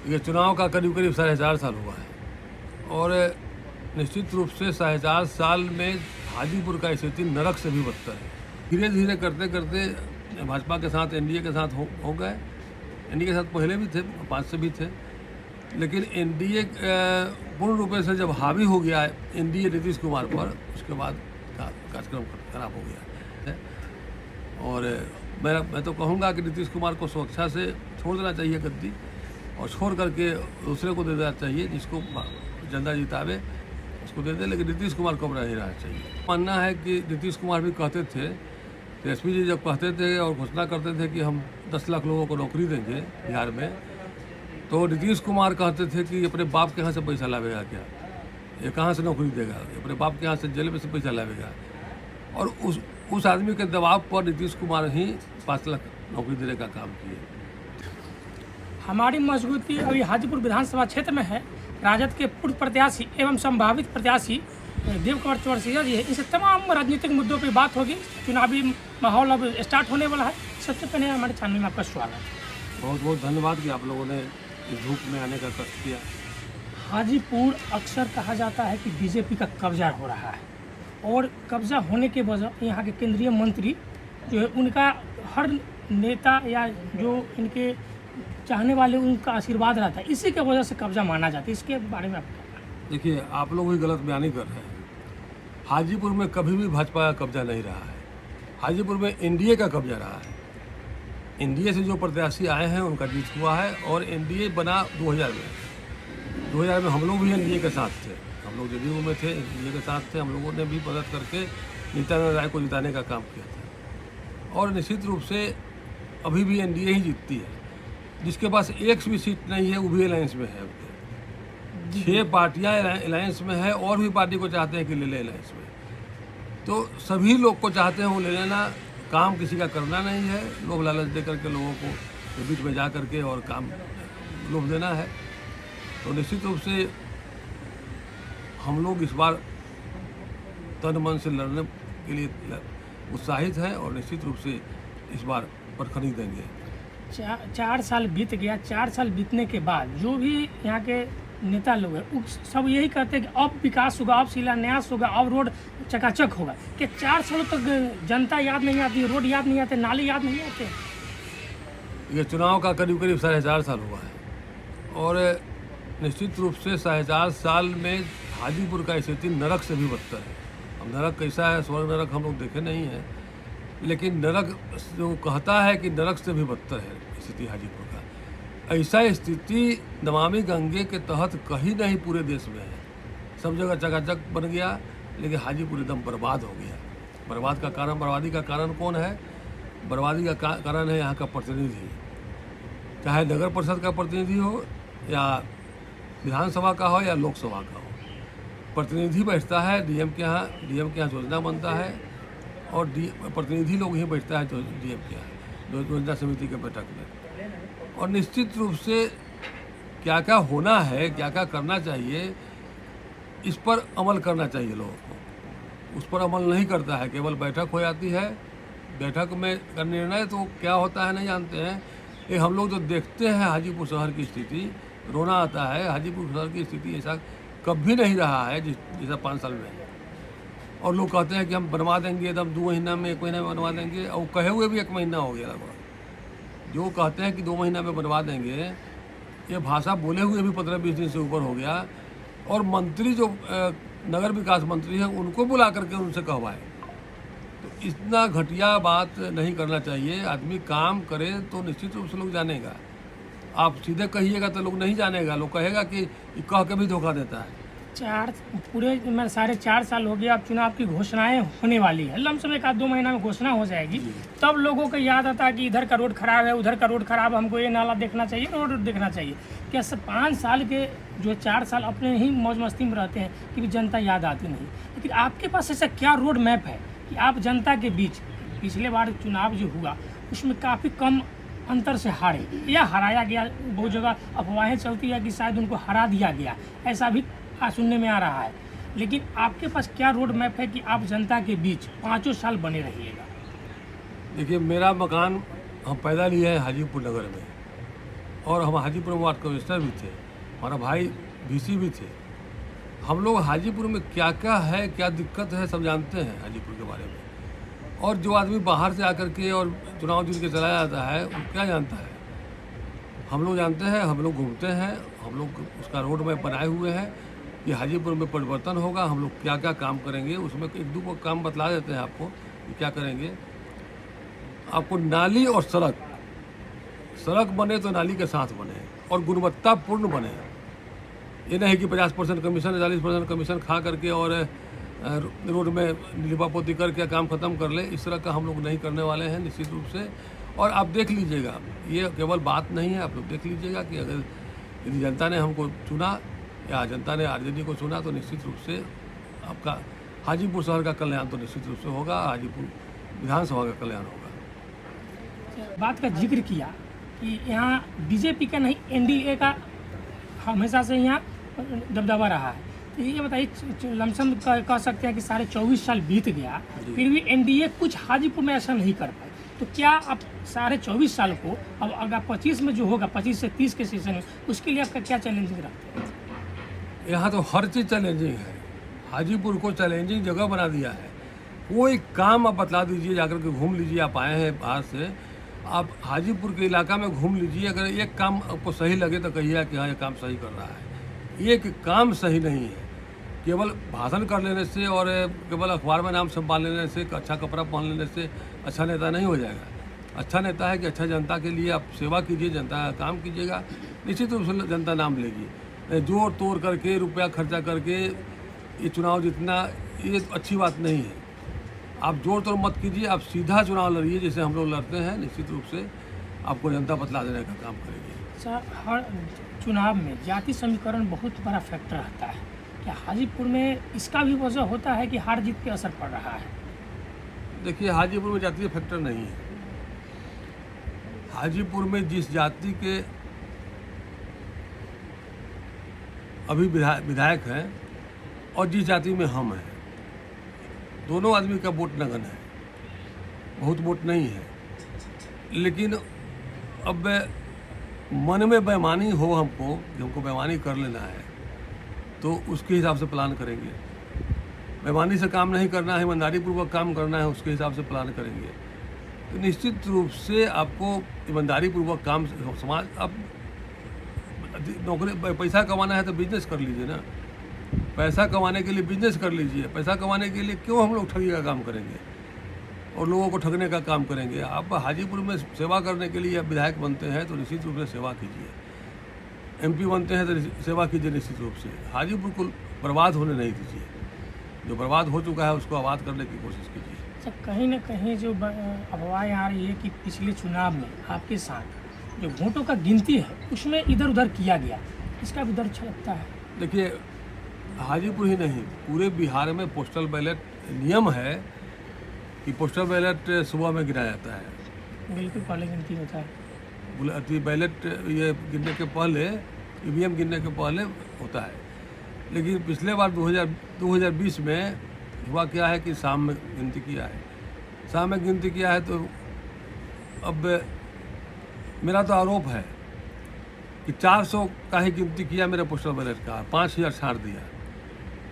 ये चुनाव का करीब करीब 4.5 साल हुआ है और निश्चित रूप से 4.5 साल में हाजीपुर का स्थिति नरक से भी बदतर है। धीरे धीरे करते करते भाजपा के साथ एनडीए के साथ हो गए। एनडीए के साथ पहले भी थे, 5 से भी थे, लेकिन एनडीए पूर्ण रूप से जब हावी हो गया एनडीए नीतीश कुमार पर, उसके बाद कार्यक्रम खराब हो गया है। और मैं तो कहूँगा कि नीतीश कुमार को स्वेच्छा से छोड़ देना चाहिए गद्दी और छोड़ करके दूसरे को दे देना चाहिए, जिसको जनता जितावे उसको दे दे, लेकिन नीतीश कुमार को नहीं रहना चाहिए। मानना है कि नीतीश कुमार भी कहते थे, तेजस्वी जी जब कहते थे और घोषणा करते थे कि हम 10 लाख लोगों को नौकरी देंगे बिहार में, तो नीतीश कुमार कहते थे कि अपने बाप के यहाँ से पैसा लावेगा क्या, ये कहाँ से नौकरी देगा, अपने बाप के यहाँ से जेल में से पैसा लावेगा। और उस आदमी के दबाव पर नीतीश कुमार ही 5 लाख नौकरी देने का काम किए। हमारी मजबूती अभी हाजीपुर विधानसभा क्षेत्र में है। राजद के पूर्व प्रत्याशी एवं संभावित प्रत्याशी देव कुमार चौरसिया जी है। इनसे तमाम राजनीतिक मुद्दों पर बात होगी। चुनावी माहौल अब स्टार्ट होने वाला है। सबसे पहले हमारे चैनल में आपका स्वागत। बहुत बहुत धन्यवाद कि आप लोगों ने इस धूप में आने का कष्ट किया। हाजीपुर अक्सर कहा जाता है कि बीजेपी का कब्जा हो रहा है और कब्जा होने के वजह यहाँ के केंद्रीय मंत्री जो है उनका हर नेता या जो इनके चाहने वाले उनका आशीर्वाद रहता है, इसी के वजह से कब्जा माना जाता है। इसके बारे में आप देखिए, आप लोग भी गलत बयानी कर रहे हैं। हाजीपुर में कभी भी भाजपा का कब्जा नहीं रहा है। हाजीपुर में एनडीए का कब्जा रहा है। एनडीए से जो प्रत्याशी आए हैं उनका जीत हुआ है और एनडीए बना 2000 में। 2000 में हम लोग भी एनडीए के साथ थे, हम लोग जदयू में थे, एनडीए के साथ थे। हम लोगों ने भी मदद करके नित्यानंद राय को जिताने का काम किया था और निश्चित रूप से अभी भी एनडीए ही जीतती है। जिसके पास एक भी सीट नहीं है वो भी अलायंस में है। 6 पार्टियां अलायंस में है और भी पार्टी को चाहते हैं कि ले ले अलायंस में। तो सभी लोग को चाहते हैं वो ले लेना, काम किसी का करना नहीं है। लोभ लालच दे करके लोगों को बीच में जा करके और काम लोभ देना है। तो निश्चित रूप से हम लोग इस बार तन मन से लड़ने के लिए उत्साहित हैं और निश्चित रूप से इस बार परखनी देंगे। 4 साल बीत गया। 4 साल बीतने के बाद जो भी यहाँ के नेता लोग हैं सब यही कहते हैं कि अब विकास होगा, अब शिलान्यास होगा, अब रोड चकाचक होगा। कि 4 सालों तक जनता याद नहीं आती, रोड याद नहीं आते, नाले याद नहीं आते। ये चुनाव का करीब करीब 4.5 साल हुआ है और निश्चित रूप से 4.5 साल में हाजीपुर का स्थिति नरक से भी बदतर है। अब नरक कैसा है, स्वर्ग नरक हम लोग देखे नहीं हैं, लेकिन नरक जो कहता है कि नरक से भी बदतर है स्थिति हाजीपुर का। ऐसा स्थिति नमामि गंगे के तहत कहीं नहीं पूरे देश में है। सब जगह चकाचक बन गया, लेकिन हाजीपुर एकदम बर्बाद हो गया। बर्बादी का कारण कौन है? बर्बादी का कारण है यहाँ का प्रतिनिधि, चाहे नगर परिषद का प्रतिनिधि हो या विधानसभा का हो या लोकसभा का हो। प्रतिनिधि बैठता है डीएम के यहाँ योजना बनता है और प्रतिनिधि लोग ही बैठता है डीएम के यहाँ योजना समिति के बैठक में। और निश्चित रूप से क्या क्या होना है, क्या क्या करना चाहिए, इस पर अमल करना चाहिए लोगों को। उस पर अमल नहीं करता है, केवल बैठक हो जाती है। बैठक में का निर्णय तो क्या होता है नहीं जानते हैं। ये हम लोग जो देखते हैं हाजीपुर शहर की स्थिति, रोना आता है। हाजीपुर शहर की स्थिति ऐसा कभी नहीं रहा है जैसा 5 साल में है। और लोग कहते हैं कि हम बनवा देंगे एकदम 2 महीना में, 1 महीना में बनवा देंगे, और कहे हुए भी 1 महीना हो गया लगभग। जो कहते हैं कि 2 महीना में बनवा देंगे, ये भाषा बोले हुए भी 15-20 दिन से ऊपर हो गया। और मंत्री जो नगर विकास मंत्री हैं उनको बुला करके उनसे कहवाए। तो इतना घटिया बात नहीं करना चाहिए। आदमी काम करे तो निश्चित रूप से लोग जानेगा। आप सीधे कहिएगा तो लोग नहीं जानेगा, लोग कहेगा कि कह के भी धोखा देता है। 4.5 साल हो गया। अब चुनाव की घोषणाएं होने वाली है। लमसम 1-2 महीना में घोषणा हो जाएगी। तब लोगों को याद आता है कि इधर का रोड खराब है, उधर का रोड खराब, हमको ये नाला देखना चाहिए, रोड देखना चाहिए। क्या 5 साल के जो 4 साल अपने ही मौज मस्ती में रहते हैं कि भी जनता याद आती नहीं। लेकिन आपके पास ऐसा क्या रोड मैप है कि आप जनता के बीच, पिछले बार चुनाव जो हुआ उसमें काफ़ी कम अंतर से हारे या हराया गया, बहुत जगह अफवाहें चलती है कि शायद उनको हरा दिया गया, ऐसा भी सुनने में आ रहा है। लेकिन आपके पास क्या रोड मैप है कि आप जनता के बीच 5 साल बने रहिएगा? देखिए, मेरा मकान हम पैदा लिए हैं हाजीपुर नगर में और हम हाजीपुर में वार्ड कमिश्नर भी थे, हमारा भाई VC भी थे। हम लोग हाजीपुर में क्या क्या है, क्या दिक्कत है, सब जानते हैं हाजीपुर के बारे में। और जो आदमी बाहर से आकर के और चुनाव जीत के चला जाता है वो क्या जानता है? हम लोग जानते हैं, हम लोग घूमते हैं, हम लोग उसका रोड मैप बनाए हुए हैं कि हाजीपुर में परिवर्तन होगा, हम लोग क्या क्या काम करेंगे। उसमें एक दो काम बतला देते हैं आपको कि क्या करेंगे। आपको नाली और सड़क बने तो नाली के साथ बने और गुणवत्तापूर्ण बने। ये नहीं कि 50% कमीशन 40% कमीशन खा करके और रोड में लिपापोती करके काम ख़त्म कर ले। इस तरह का हम लोग नहीं करने वाले हैं निश्चित रूप से। और आप देख लीजिएगा, ये केवल बात नहीं है, आप लोग देख लीजिएगा कि अगर यदि जनता ने हमको चुना या जनता ने RJD को चुना तो निश्चित रूप से आपका हाजीपुर शहर का कल्याण तो निश्चित रूप से होगा, हाजीपुर विधानसभा का कल्याण होगा। बात का जिक्र किया कि यहाँ BJP का नहीं NDA का हमेशा से यहाँ दबदबा रहा है। तो ये बताइए, लमसम कह सकते हैं कि साढ़े 24 साल बीत गया, फिर भी NDA कुछ हाजीपुर में ऐसा नहीं कर पाए। तो क्या आप साढ़े 24 साल को अब अगर 25 में जो होगा, 25 से 30 के सेशन में, उसके लिए आपका क्या चैलेंजिंग रखते हैं? यहाँ तो हर चीज़ चैलेंजिंग है। हाजीपुर को चैलेंजिंग जगह बना दिया है। कोई काम आप बतला दीजिए, जाकर के घूम लीजिए। आप आए हैं बाहर से, आप हाजीपुर के इलाका में घूम लीजिए। अगर एक काम आपको सही लगे तो कहिए कि हाँ ये काम सही कर रहा है। एक काम सही नहीं है। केवल भाषण कर लेने से और केवल अखबार में नाम संभाल लेने से, अच्छा कपड़ा पहन लेने से अच्छा नेता नहीं हो जाएगा। अच्छा नेता है कि अच्छा जनता के लिए आप सेवा कीजिए, जनता का काम कीजिएगा, निश्चित रूप से जनता नाम लेगी। जोड़ तोड़ करके रुपया खर्चा करके ये चुनाव जीतना ये अच्छी बात नहीं है। आप जोड़ तोड़ मत कीजिए, आप सीधा चुनाव लड़िए जैसे हम लोग लड़ते हैं। निश्चित रूप से आपको जनता बतला देने का काम करेगी। सर, हर चुनाव में जाति समीकरण बहुत बड़ा फैक्टर रहता है। क्या हाजीपुर में इसका भी वजह होता है कि हार जीत पे असर पड़ रहा है? देखिए, हाजीपुर में जातीय फैक्टर नहीं है। हाजीपुर में जिस जाति के अभी विधायक हैं और जिस जाति में हम हैं, दोनों आदमी का वोट नगन है, बहुत वोट नहीं है। लेकिन अब मन में बेईमानी हो हमको, कि हमको बेईमानी कर लेना है, तो उसके हिसाब से प्लान करेंगे। बेईमानी से काम नहीं करना है, ईमानदारी पूर्वक काम करना है, उसके हिसाब से प्लान करेंगे। तो निश्चित रूप से आपको ईमानदारी पूर्वक काम, समाज, अब नौकरी पैसा कमाना है तो बिजनेस कर लीजिए ना। पैसा कमाने के लिए बिजनेस कर लीजिए। पैसा कमाने के लिए क्यों हम लोग ठगी का काम करेंगे और लोगों को ठगने का काम करेंगे? आप हाजीपुर में सेवा करने के लिए आप विधायक बनते हैं तो निश्चित रूप से सेवा कीजिए। MP बनते हैं तो सेवा कीजिए निश्चित रूप से। हाजीपुर को बर्बाद होने नहीं दीजिए। जो बर्बाद हो चुका है उसको आबाद करने की कोशिश कीजिए। सर, कहीं ना कहीं जो अफवाहें आ रही है कि पिछले चुनाव में आपके साथ जो वोटों का गिनती है उसमें इधर उधर किया गया, इसका भी डर अच्छा लगता है? देखिए, हाजीपुर ही नहीं, पूरे बिहार में पोस्टल बैलेट नियम है कि पोस्टल बैलेट सुबह में गिराया जाता है। बिल्कुल पहले गिनती होता है। बैलेट ये गिनने के पहले, EVM गिनने के पहले होता है। लेकिन पिछले बार 2020 में हुआ क्या है कि शाम में गिनती किया है। शाम में गिनती किया है तो अब मेरा तो आरोप है कि 400 का ही गिनती किया मेरे पोस्टल बैलेट का, 5000 छाड़ दिया।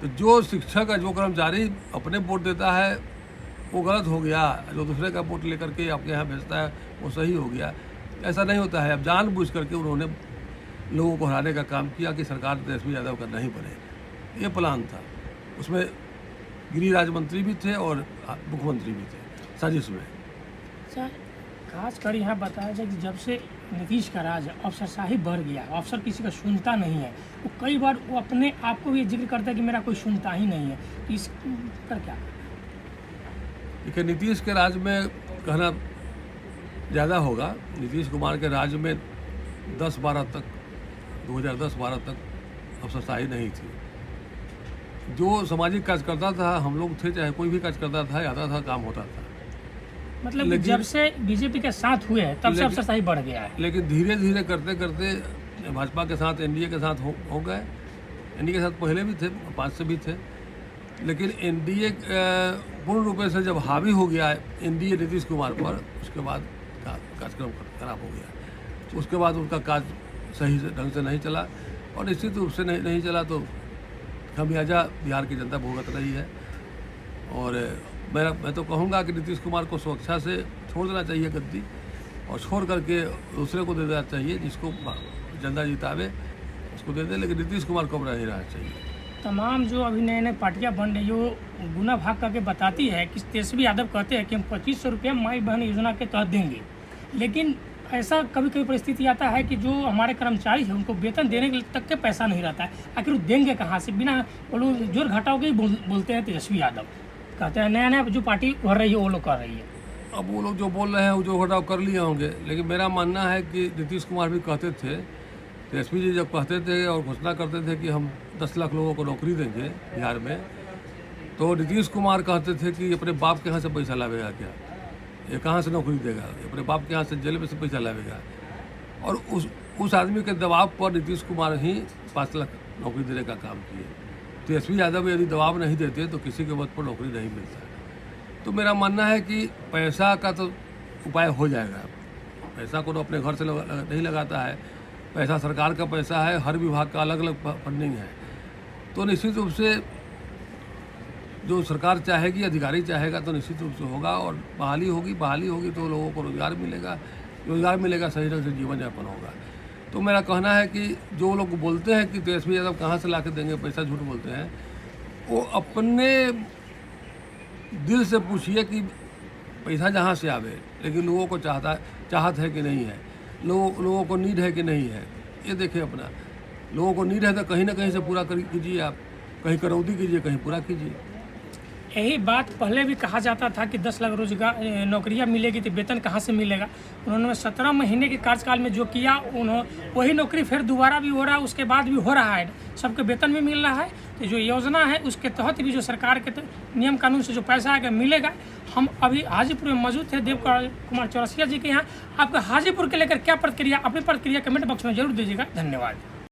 तो जो शिक्षक या जो कर्मचारी अपने वोट देता है वो गलत हो गया, जो दूसरे का वोट लेकर के आपके यहाँ भेजता है वो सही हो गया। ऐसा नहीं होता है। अब जानबूझ करके उन्होंने लोगों को हराने का काम किया कि सरकार तेजस्वी यादव का नहीं बने। ये प्लान था। उसमें गृह राज्य मंत्री भी थे और मुख्यमंत्री भी थे साजिश में। सर, खासकर यहाँ बताया जाए कि जब से नीतीश का राज अफसरशाही बढ़ गया, अफसर किसी का सुनता नहीं है, वो कई बार वो अपने आप को भी जिक्र करता है कि मेरा कोई सुनता ही नहीं है। तो इस पर क्या? देखिए, नीतीश के राज में कहना ज़्यादा होगा। नीतीश कुमार के राज में 2010-12 तक अफसरशाही नहीं थी। जो सामाजिक कार्यकर्ता था, हम लोग थे, चाहे कोई भी कार्यकर्ता था, आता था, काम होता था। मतलब जब से BJP के साथ हुए हैं तब से अफसरशाही बढ़ गया है। लेकिन धीरे धीरे करते करते भाजपा के साथ NDA के साथ हो गए। NDA के साथ पहले भी थे, 5 से भी थे। लेकिन NDA पूर्ण रूप से जब हावी हो गया NDA नीतीश कुमार पर, उसके बाद कार्यक्रम खराब हो गया। उसके बाद उनका सही ढंग से नहीं चला, और निश्चित रूप से नहीं चला तो खामियाजा बिहार की जनता भुगत रही है। और मैं तो कहूँगा कि नीतीश कुमार को सुरक्षा से छोड़ देना चाहिए गद्दी, और छोड़ करके दूसरे को दे देना चाहिए, जिसको जनता जितावे उसको दे दे, लेकिन नीतीश कुमार को नहीं रहना चाहिए। तमाम जो अभी नए नए पार्टियां बन रही है वो गुना भाग करके बताती है कि तेजस्वी यादव कहते हैं कि हम 2500 रुपये माई बहन योजना के तहत देंगे, लेकिन ऐसा कभी कभी परिस्थिति आता है कि जो हमारे कर्मचारी हैं उनको वेतन देने तक के पैसा नहीं रहता है। आखिर वो देंगे कहाँ से? बिना वो लोग जोर घटाओ के ही बोलते हैं तेजस्वी यादव, कहते हैं नया नया जो पार्टी उभर रही है वो लोग कर रही है। अब वो लोग जो बोल रहे हैं वो जो घटाव कर लिए होंगे, लेकिन मेरा मानना है कि नीतीश कुमार भी कहते थे, तेजस्वी जी जब कहते थे और घोषणा करते थे कि हम 10 लाख लोगों को नौकरी देंगे बिहार में, तो नीतीश कुमार कहते थे कि अपने बाप के यहाँ से पैसा लावेगा क्या, ये कहाँ से नौकरी देगा, अपने बाप के यहाँ से जेल में से पैसा लावेगा। और उस आदमी के दबाव पर नीतीश कुमार ही 5 लाख नौकरी देने का काम किए। तेजस्वी यादव यदि दबाव नहीं देते तो किसी के पद पर नौकरी नहीं मिलता। तो मेरा मानना है कि पैसा का तो उपाय हो जाएगा। पैसा को तो अपने घर से नहीं लगाता है, पैसा सरकार का पैसा है, हर विभाग का अलग अलग फंडिंग है। तो निश्चित रूप से जो सरकार चाहेगी, अधिकारी चाहेगा तो निश्चित रूप से होगा, और बहाली होगी तो लोगों को रोज़गार मिलेगा, सही ढंग से जीवन यापन होगा। तो मेरा कहना है कि जो लोग बोलते हैं कि तेजस्वी यादव कहाँ से ला के देंगे पैसा, झूठ बोलते हैं। वो अपने दिल से पूछिए कि पैसा जहाँ से आवे, लेकिन लोगों को चाहत है कि नहीं है, लोगों को नीड है कि नहीं है, ये देखिए अपना। लोगों को नीड है तो कहीं ना कहीं से पूरा कीजिए, आप कहीं करौदी कीजिए, कहीं पूरा कीजिए। यही बात पहले भी कहा जाता था कि 10 लाख रोजगार नौकरियां मिलेगी तो वेतन कहाँ से मिलेगा। उन्होंने 17 महीने के कार्यकाल में जो किया, वही नौकरी फिर दोबारा भी हो रहा है, उसके बाद भी हो रहा है, सबके वेतन भी मिल रहा है। तो जो योजना है उसके तहत भी जो सरकार के नियम कानून से जो पैसा आएगा मिलेगा। हम अभी हाजीपुर में मौजूद थे देव कुमार चौरसिया जी के यहाँ। आपका हाजीपुर के लेकर क्या प्रतिक्रिया, अपनी प्रतिक्रिया कमेंट बॉक्स में जरूर दीजिएगा। धन्यवाद।